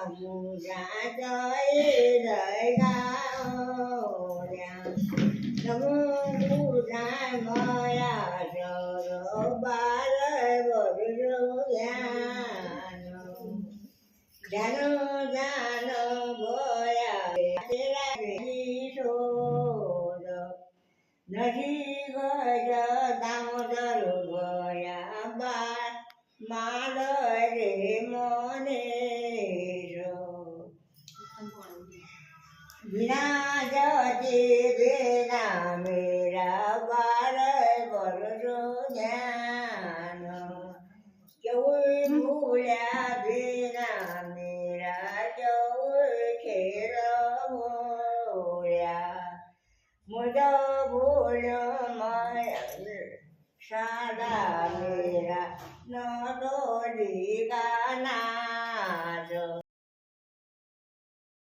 પૂજા જય જય નમો પૂજા મયા સરો બાર વરસો જાનો જાનો ભયા નથી ગજ દામોદર ભયા બાર માલ રે મને વિરાજતી વિના મેરા બાર વરસો જ્ઞાન કેવું ભૂલ્યા વિના મેરા જવું ખેર ભોળ્યા મુજો ભૂલ્યો મય સારા મેરા ન દોરી ગાના